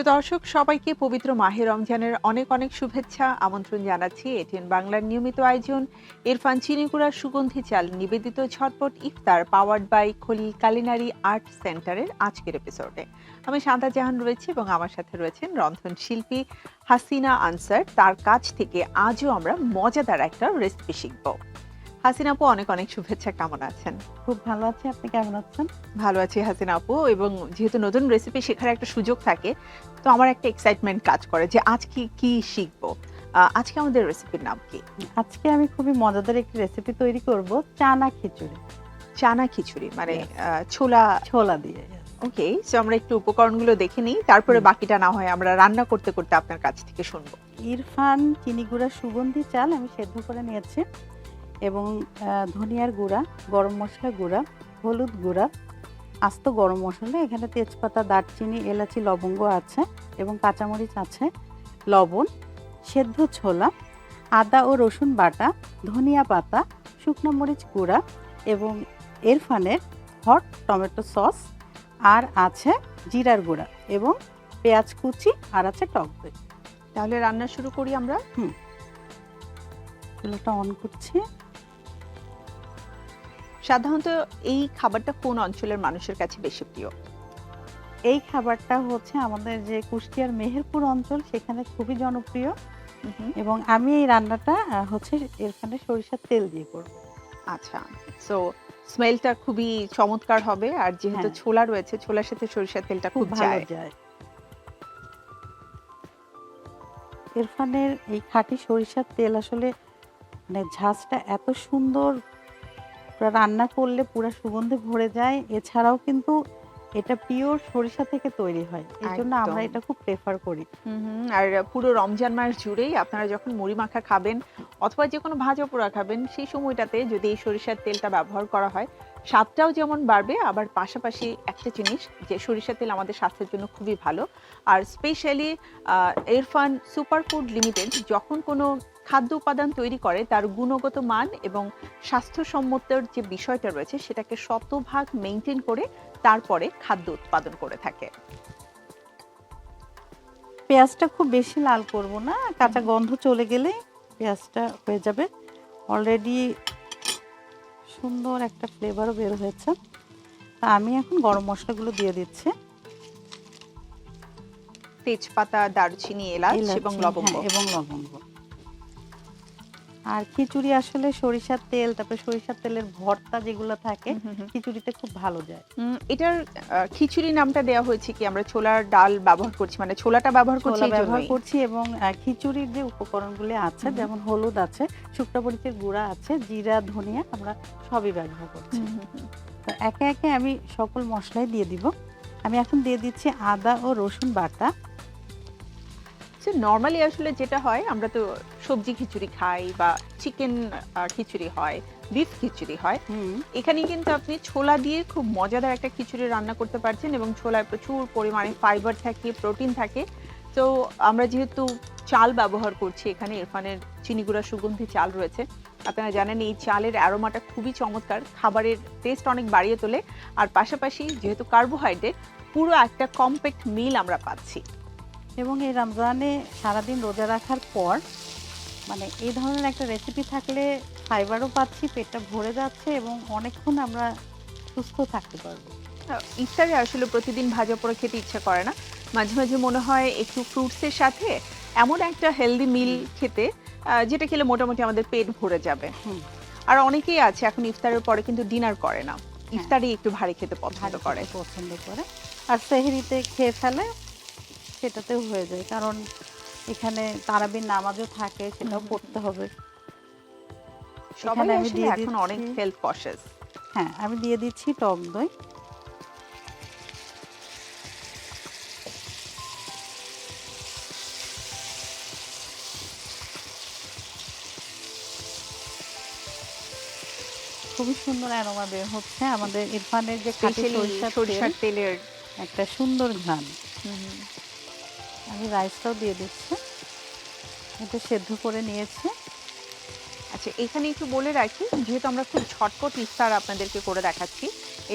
প্রিয় দর্শক সবাইকে পবিত্র মাহে রমজানের অনেক অনেক শুভেচ্ছা আমন্ত্রণ জানাচ্ছি এটিএন বাংলার নিয়মিত আয়োজন ইরফান চিনিগুড়ার সুগন্ধি চাল নিবেদিত ঝটপট ইফতার powered by Khalil culinary art সেন্টারের আজকের এপিসোডে আমি শান্তা জাহান রয়েছি এবং আমার সাথে রয়েছেন রন্ধন শিল্পী হাসিনা আনসার। তার কাছ থেকে আজও আমরা মজাদার একটা রেসিপি শিখব। হাসিনা আপু, অনেক অনেক শুভেচ্ছা। কেমন আছেন? খুব ভালো আছি। আপনি কেমন আছেন? ভালো আছি হাসিনা আপু, এবং যেহেতু নতুন রেসিপি শেখার একটা সুযোগ থাকে, তো আমার একটা এক্সাইটমেন্ট কাজ করে যে আজকে কি শিখবো। আজকে আমাদের রেসিপির নাম কি? আজকে আমি খুবই মজাদার একটি রেসিপি তৈরি করব, চানা খিচুড়ি। চানা খিচুড়ি মানে Yes. ছোলা। ছোলা দিয়ে। ওকে, সো আমরা একটু উপকরণগুলো দেখে নিই, তারপরে হুম। বাকিটা না হয় আমরা রান্না করতে করতে আপনার কাছ থেকে শুনবো। ইরফান চিনিগুড়া সুগন্ধি চাল আমি সেদ্ধ করে নিয়েছি এবং ধনিয়ার গুঁড়া, গরম মশলা গুঁড়া, হলুদ গুঁড়া, আস্ত গরম মশলা, এখানে তেজপাতা, দারচিনি, এলাচি, লবঙ্গ আছে এবং কাঁচামরিচ আছে, লবণ, সেদ্ধ ছোলা, আদা ও রসুন বাটা, ধনিয়া পাতা, শুকনো মরিচ গুঁড়া এবং ইরফানের হট টমেটো সস, আর আছে জিরার গুঁড়া এবং পেঁয়াজ কুচি, আর আছে টক দই। তাহলে রান্না শুরু করি আমরা। চুলাটা অন করছি। সাধারণত এই খাবারটা কোন অঞ্চলের মানুষের কাছে বেশি প্রিয়? এই খাবারটা হচ্ছে আমাদের যে কুষ্টিয়ার মেহেরপুর অঞ্চল, সেখানে খুবই জনপ্রিয় এবং আমি এই রান্নাটা হচ্ছে ইরফানের সরিষার তেল দিয়ে করব। আচ্ছা, সো স্মেলটা খুবই চমৎকার হবে, আর যেহেতু হ্যাঁ। ছোলা রয়েছে, ছোলার সাথে সরিষার তেলটা খুব খুব ভালো যায়। যায়। ইরফানের এই খাঁটি সরিষার তেল আসলে মানে ঝাঁজটা এত সুন্দর, পুরা রান্না করলে পুরা সুগন্ধে ভরে যায়। এছাড়াও কিন্তু এটা পিওর সরিষা থেকে তৈরি হয়, এই জন্য আমরা একদম। এটা খুব প্রেফার করি। আর পুরো রমজান মাস জুড়েই আপনারা যখন মুড়ি মাখা খাবেন অথবা যে কোনো ভাজা পোড়া খাবেন, সেই সময়টাতে যদি এই সরিষার তেলটা ব্যবহার করা হয়, স্বাদটাও যেমন বাড়বে, আবার পাশাপাশি একটা জিনিস যে সরিষার তেল আমাদের স্বাস্থ্যের জন্য খুবই ভালো। আর স্পেশালি ইরফান সুপারফুড লিমিটেড যখন কোনো খাদ্য উপাদান তৈরি করে, তার গুণগত মান এবং স্বাস্থ্যসম্মতর যে বিষয়টা রয়েছে সেটাকে শতভাগ মেনটেন করে তারপরে খাদ্য উৎপাদন করে থাকে। পেঁয়াজটা খুব বেশি লাল করব না, কাঁচা গন্ধ চলে গেলে পেঁয়াজটা হয়ে যাবে। অলরেডি সুন্দর একটা ফ্লেভারও বের হয়েছে। তা আমি এখন গরম মশলাগুলো দিয়ে দিচ্ছি। তেজপাতা, দারুচিনি, এলাচ এবং এলাচি, লবঙ্গ। হ্যাঁ, এবং লবঙ্গ। আর খিচুড়ি আসলে সরিষার তেল, তারপরে সরিষার তেলের ভর্তা যেগুলো থাকে, খিচুড়িতে খুব ভালো যায়। এটার খিচুড়ি নামটা দেওয়া হয়েছে কি, আমরা ছোলার ডাল ব্যবহার করছি, মানে ছোলাটা ব্যবহার করছি ছোলা এই ব্যবহার জন্যই। করছি এবং খিচুড়ির যে উপকরণগুলি আছে, যেমন হলুদ আছে, শুকনো মরিচের গুঁড়া আছে, জিরা, ধনিয়া, আমরা সবই ব্যবহার করছি। তো একে একে আমি সকল মশলাই দিয়ে দিব। আমি এখন দিয়ে দিচ্ছি আদা ও রসুন বাটা। নরমালি আসলে যেটা হয়, আমরা তো সবজি খিচুড়ি খাই বা চিকেন খিচুড়ি হয়, বিফ খিচুড়ি হয়। এখানে কিন্তু আপনি ছোলা দিয়ে খুব মজাদার একটা খিচুড়ি রান্না করতে পারছেন, এবং ছোলায় প্রচুর পরিমাণে ফাইবার থাকে, প্রোটিন থাকে। তো আমরা যেহেতু চাল ব্যবহার করছি, এখানে ইরফানের চিনিগুড়া সুগন্ধি চাল রয়েছে। আপনারা জানেন এই চালের অ্যারোমাটা খুবই চমৎকার, খাবারের টেস্ট অনেক বাড়িয়ে তোলে। আর পাশাপাশি যেহেতু কার্বোহাইড্রেট, পুরো একটা কমপ্যাক্ট মিল আমরা পাচ্ছি। এবং এই রমজানে সারাদিন রোজা রাখার পর মানে এই ধরনের একটা রেসিপি থাকলে ফাইবারও পাচ্ছি, পেটটা ভরে যাচ্ছে এবং অনেকক্ষণ আমরা সুস্থ থাকতে পারবো। ইফতারে আসলে প্রতিদিন ভাজা পোড়া খেতে ইচ্ছা করে না, মাঝে মাঝে মনে হয় একটু ফ্রুটসের সাথে এমন একটা হেলদি মিল খেতে, যেটা খেলে মোটামুটি আমাদের পেট ভরে যাবে। আর অনেকেই আছে এখন ইফতারের পরে কিন্তু ডিনার করে না, ইফতারে একটু ভারী খেতে পছন্দ করে। আর সেহরিতে খেয়ে ফেলে, সেটাতেও হয়ে যায়, কারণ এখানে তারাবির নামাজও থাকে, সেটাও পড়তে হবে। সবাই আমি আসলে দিয়ে এখন অনেক দিচ্ছি, হেলথ কনসিয়াস। হ্যাঁ, আমি দিয়ে দিচ্ছি টক দই। খুবই সুন্দর অ্যারোমা বের হচ্ছে আমাদের ইরফানের যে খাঁটি সরিষার তেলের একটা সুন্দর ঘ্রাণ। আমি রাইসটাও দিয়ে দিচ্ছি, এটা সেদ্ধ করে নিয়েছি। আচ্ছা, এখানে একটু বলে রাখি, যেহেতু আমরা খুব ঝটপট ইফতার আপনাদেরকে করে দেখাচ্ছি,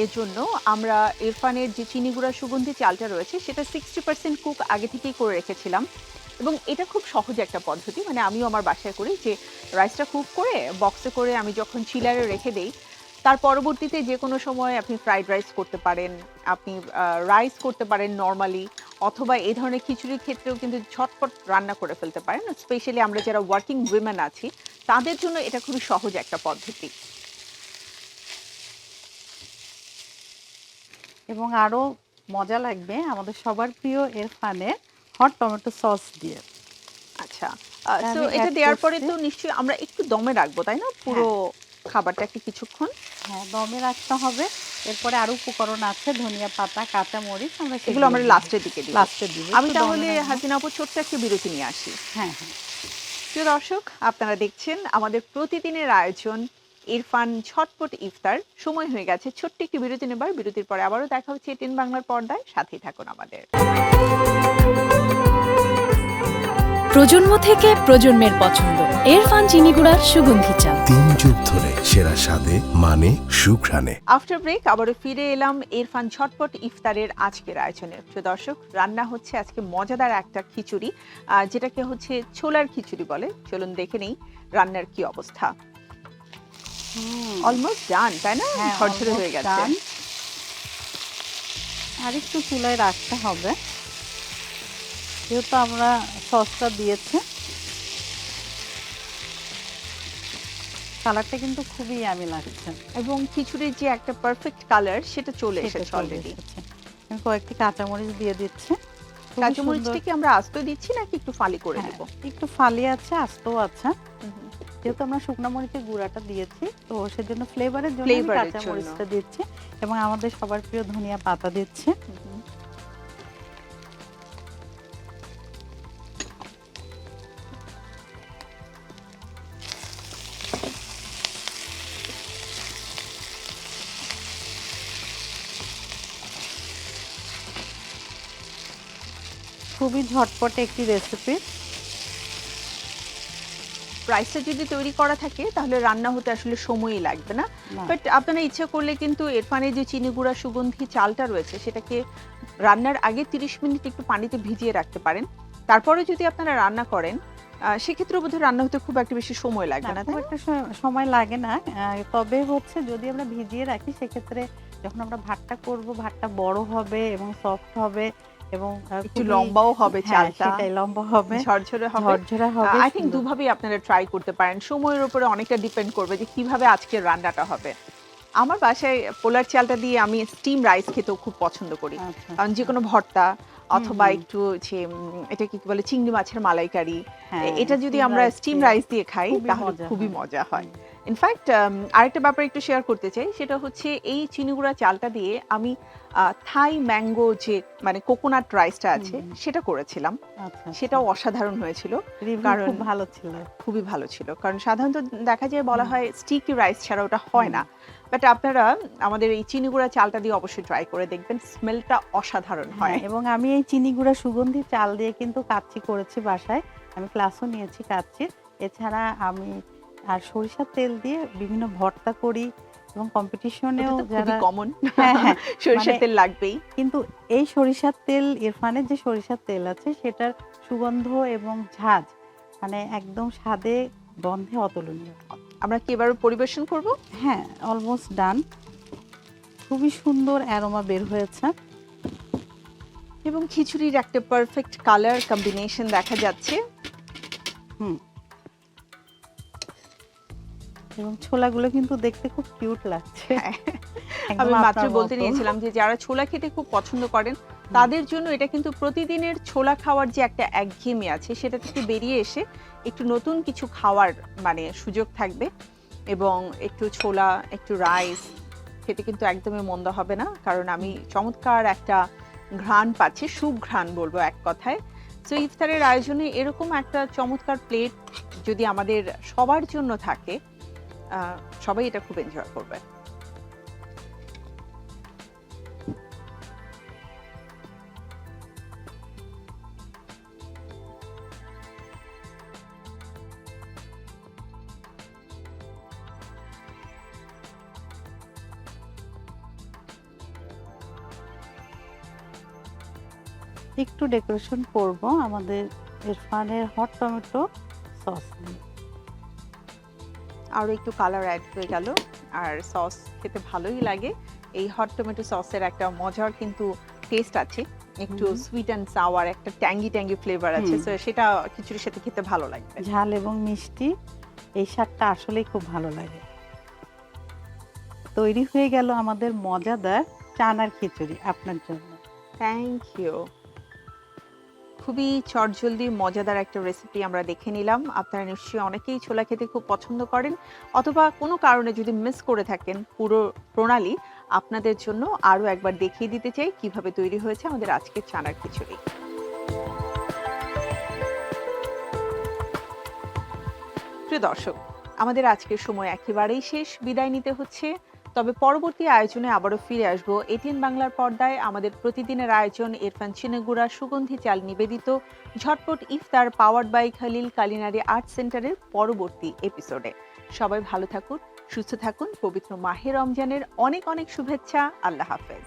এর জন্য আমরা ইরফানের যে চিনি গুঁড়া সুগন্ধি চালটা রয়েছে সেটা 60% কুক আগে থেকেই করে রেখেছিলাম, এবং এটা খুব সহজ একটা পদ্ধতি, মানে আমিও আমার বাসায় করি যে রাইসটা কুক করে বক্সে করে আমি যখন চিলারে রেখে দেই, তার পরবর্তীতে যে কোনো সময় আপনি ফ্রাইড রাইস করতে পারেন, আপনি রাইস করতে পারেন নর্মালি, অথবা এই ধরনের খিচুড়ির ক্ষেত্রেও কিন্তু ঝটপট রান্না করে ফেলতে পারেন। স্পেশালি আমরা যারা ওয়ার্কিং উইমেন আছি তাদের জন্য এটা খুবই সহজ একটা পদ্ধতি। এবং আরো মজা লাগবে আমাদের সবার প্রিয় ইরফানের হট টমেটো সস দিয়ে। আচ্ছা, এটা সো আমি এটা add দেওয়ার পরে করছি। তো নিশ্চয়ই আমরা একটু দমে রাখবো, তাই না, পুরো খাবারটাকে কিছুক্ষণ? হ্যাঁ, দমে রাখতে হবে। এরপরে আরো উপকরণ আছে, ধনিয়া পাতা, কাঁচা মরিচ, আমরা এগুলো আমরা দিব। লাস্টের দিকে দিব। লাস্টে দিব। আমি একটু দমে তাহলে রাখবো। হাসিনা আপু ছোট্ট একটা বিরতি নিয়ে আসি। হ্যাঁ, হ্যাঁ। প্রিয় দর্শক, আপনারা দেখছেন আমাদের প্রতিদিনের আয়োজন ইরফান ঝটপট ইফতার। সময় হয়ে গেছে ছোট্ট একটি বিরতি নেবার। বিরতির পরে আবারও দেখা হচ্ছে টেন বাংলার পর্দায়। সাথেই থাকুন আমাদের। প্রজন্ম থেকে প্রজন্মের পছন্দ ইরফান চিনি গুঁড়ার সুগন্ধি চাল। 3 যুগ ধরে সেরা স্বাদে, মানে, সুঘ্রাণে। আফটার ব্রেক আবারও ফিরে এলাম ইরফান ঝটপট ইফতারের আজকের আয়োজনে। প্রিয় দর্শক, রান্না হচ্ছে আজকে মজাদার একটা খিচুড়ি, যেটাকে হচ্ছে ছোলার খিচুড়ি বলে। চলুন দেখে নেই রান্নার কি অবস্থা। অলমোস্ট ডান, তাই না? হ্যাঁ, ঝরঝরে হয়ে almost গেছে। done। আর একটু চুলায় রাখতে হবে, যেহেতু আমরা সসটা দিয়েছি। কালারটা কিন্তু খুবই ইয়ামি লাগছে। এবং খিচুড়ির যে একটা পারফেক্ট কালার সেটা চলে সেটা এসেছে চলে অলরেডি। এসেছে। আমি কয়েকটি কাঁচামরিচ দিয়ে দিচ্ছি। খুবই কাঁচামরিচটা সুন্দর। কি আমরা আস্ত দিচ্ছি নাকি একটু ফালি করে হ্যাঁ, দিব? একটু ফালি আছে, আস্তও আছে। হুম হুম। যেহেতু আমরা শুকনো মরিচের গুঁড়াটা দিয়েছি, তো সেজন্য ফ্লেভারের জন্য আমি Flavour এর কাঁচা জন্য। মরিচটা দিচ্ছি, এবং আমাদের সবার প্রিয় ধনিয়া পাতা দিচ্ছি। হুম হুম। খুবই ঝটপটে একটি রেসিপি। রাইসটা যদি তৈরি করা থাকে তাহলে রান্না হতে আসলে সময়ই লাগবে না। না। বাট আপনারা ইচ্ছা করলে কিন্তু ইরফানের যে চিনি গুঁড়া সুগন্ধি চালটা রয়েছে সেটাকে রান্নার আগে 30 মিনিট একটু পানিতে ভিজিয়ে রাখতে পারেন। তারপরে যদি আপনারা রান্না করেন সেক্ষেত্রে বোধহয় রান্না হতে খুব একটা বেশি সময় লাগবে না, খুব তাই না? একটা সময় লাগে না। তবে হচ্ছে যদি আমরা ভিজিয়ে রাখি, সেক্ষেত্রে যখন আমরা ভাতটা করব, ভাতটা বড় হবে এবং সফট হবে, এবং একটু লম্বাও হবে হ্যাঁ, চালটা, সেটাই লম্বা হবে, ঝরঝরে হবে। ঝরঝরা হবে। আই থিংক সুন্দর। দুভাবেই আপনারা ট্রাই করতে পারেন। সময়ের উপরে অনেকটা ডিপেন্ড করবে যে কিভাবে আজকের রান্নাটা হবে। আমার বাসায় পোলার চালটা দিয়ে আমি স্টিম রাইস খেতেও খুব পছন্দ করি। আচ্ছা, কারণ যে আচ্ছা। কোনো ভর্তা অথবা হুম। একটু যে এটা কি বলে চিংড়ি মাছের মালাইকারি, হ্যাঁ, এটা যদি steam আমরা rice স্টিম দিয়ে রাইস দিয়ে খাই খুবই তাহলে মজা খুবই হয়। মজা হয়। হুম। ইনফ্যাক্ট আরেকটা ব্যাপার একটু শেয়ার করতে চাই, সেটা হচ্ছে এই চিনিগুড়া চালটা দিয়ে আমি থাই ম্যাঙ্গো যে মানে কোকোনাট রাইসটা আছে হুম। সেটা করেছিলাম। আচ্ছা, সেটাও অসাধারণ হয়েছিল। রিভিউ কারণ খুব ভালো ছিল। খুবই ভালো ছিল। কারণ সাধারণত দেখা যায় বলা হুম। হয় স্টিকি রাইস ছাড়া ওটা হয় হুম। না। বাট আপনারা আমাদের এই চিনি গুঁড়া চালটা দিয়ে অবশ্যই ট্রাই করে দেখবেন। স্মেলটা অসাধারণ হয়। হ্যাঁ, এবং আমি এই চিনি গুঁড়া সুগন্ধি চাল দিয়ে কিন্তু কাচ্চি করেছি বাসায়। আমি ক্লাসও নিয়েছি কাচ্চির। এছাড়া আমি আর সরিষার তেল দিয়ে বিভিন্ন ভর্তা করি, এবং কম্পিটিশনেও ওটা তো খুবই যারা কমন। হ্যাঁ, হ্যাঁ, সরিষার মানে তেল লাগবেই। কিন্তু এই সরিষার তেল, ইরফানের যে সরিষার তেল আছে, সেটার সুগন্ধ এবং ঝাঁজ মানে একদম স্বাদে গন্ধে অতুলনীয়। আমরা কি এবার পরিবেশন করব? হ্যাঁ, অলমোস্ট ডান। খুবই সুন্দর অ্যারোমা বের হয়েছে। এবং খিচুড়ির একটা পারফেক্ট কালার কম্বিনেশন দেখা যাচ্ছে। হুম। এবং ছোলাগুলো কিন্তু দেখতে খুব কিউট লাগছে। হ্যাঁ, একদম আমি মাত্র আপনার বলতে মতো। নিয়েছিলাম যে যারা ছোলা খেতে খুব পছন্দ করেন তাদের জন্য এটা কিন্তু প্রতিদিনের ছোলা খাওয়ার যে একটা একঘেয়েমি আছে সেটা থেকে বেরিয়ে এসে একটু নতুন কিছু খাওয়ার মানে সুযোগ থাকবে। এবং একটু ছোলা, একটু রাইস খেতে কিন্তু একদমই মন্দ হবে না, কারণ আমি চমৎকার একটা ঘ্রাণ পাচ্ছি, সুঘ্রাণ বলবো এক কথায়। সো ইফতারের আয়োজনে এরকম একটা চমৎকার প্লেট যদি আমাদের সবার জন্য থাকে, সবাই এটা খুব এনজয় করবে। একটু ডেকোরেশন করব আমাদের ইরফানের হট টমেটো সস দিয়ে। আরও একটু কালার অ্যাড হয়ে গেল, আর সস খেতে ভালোই লাগে। এই হট টমেটো সসের একটা মজার কিন্তু টেস্ট আছে, একটু হুম। সুইট অ্যান্ড সাওয়ার একটা ট্যাঙ্গি ট্যাঙ্গি ফ্লেভার আছে, হুম। সো সেটা খিচুড়ির সাথে খেতে ভালো লাগবে। ঝাল এবং মিষ্টি, এই স্বাদটা আসলেই খুব ভালো লাগে। তৈরি হয়ে গেল আমাদের মজাদার চানার খিচুড়ি আপনার জন্য। Thank you. খুবই চটজলদি মজাদার একটা রেসিপি আমরা দেখে নিলাম। আপনারা নিশ্চয়ই অনেকেই ছোলা খেতে খুব পছন্দ করেন, অথবা কোনো কারণে যদি মিস করে থাকেন পুরো প্রণালী, আপনাদের জন্য আরও একবার দেখিয়ে দিতে চাই কিভাবে তৈরি হয়েছে আমাদের আজকের চানার খিচুড়ি। প্রিয় দর্শক, আমাদের আজকের সময় একেবারেই শেষ, বিদায় নিতে হচ্ছে। তবে পরবর্তী আয়োজনে আবারও ফিরে আসবো এটিএন বাংলার পর্দায়। আমাদের প্রতিদিনের আয়োজন ইরফান চিনিগুড়া সুগন্ধি চাল নিবেদিত ঝটপট ইফতার powered by Khalil culinary art সেন্টারের পরবর্তী এপিসোডে। সবাই ভালো থাকুন, সুস্থ থাকুন। পবিত্র মাহে রমজানের অনেক অনেক শুভেচ্ছা। আল্লাহ হাফেজ।